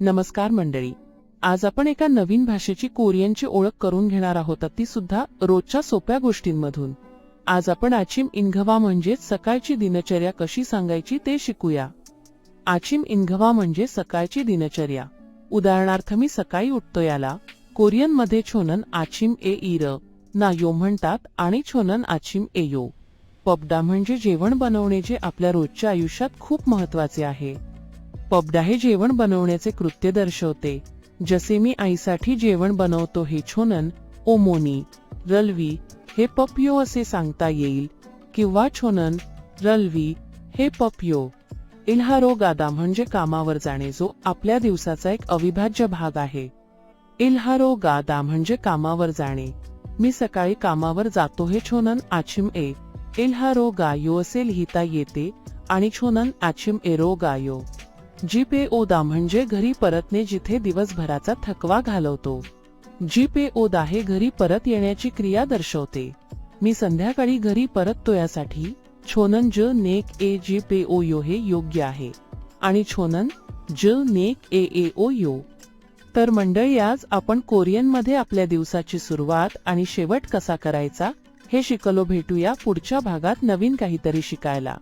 नमस्कार मंडळी. आज आपण एका नवीन भाषेची कोरियनची ओळख करून घेणार आहोत, ती सुद्धा रोजच्या सोप्या गोष्टींमधून. आज आपण आचिम इंघवा म्हणजेच सकाळची दिनचर्या कशी सांगायची ते शिकूया. आचिम इंघवा म्हणजे सकाळची दिनचर्या. उदाहरणार्थ मी सकाळी उठतो याला कोरियनमध्ये छोनन आचिम ए इर ना यो म्हणतात आणि छोनन आचिम ए यो. पबडा म्हणजे जेवण बनवणे, जे आपल्या रोजच्या आयुष्यात खूप महत्वाचे आहे. पबडा हे जेवण बनवण्याचे कृत्य दर्शवते. जसे मी आईसाठी जेवण बनवतो हे छोनन ओमोनी रलवी हे पपयो असे सांगता येईल, किंवा छोनन रलवी हे पपयो. इल्हारो गादा म्हणजे कामावर जाणे, जो आपल्या दिवसाचा एक अविभाज्य भाग आहे. इल्हारो गादा म्हणजे कामावर जाणे. मी सकाळी कामावर जातो हे छोनन आचिम ए इल्हारो गायो असे लिहिता येते आणि छोनन आचिम एरो गायो. जीपेओदा म्हणजे घरी परतणे, जिथे दिवसभराचा थकवा घालवतो. जीपेओदा हे घरी परत येण्याची क्रिया दर्शवते. मी संध्याकाळी घरी परततो यासाठी छोनन ज नेक ए जीपेओ यो हे योग्य आहे आणि छोनन ज नेक ए ए ओ यो. तर मंडळी, आज आपण कोरियनमध्ये आपल्या दिवसाची सुरुवात आणि शेवट कसा करायचा हे शिकलो. भेटूया पुढच्या भागात नवीन काहीतरी शिकायला.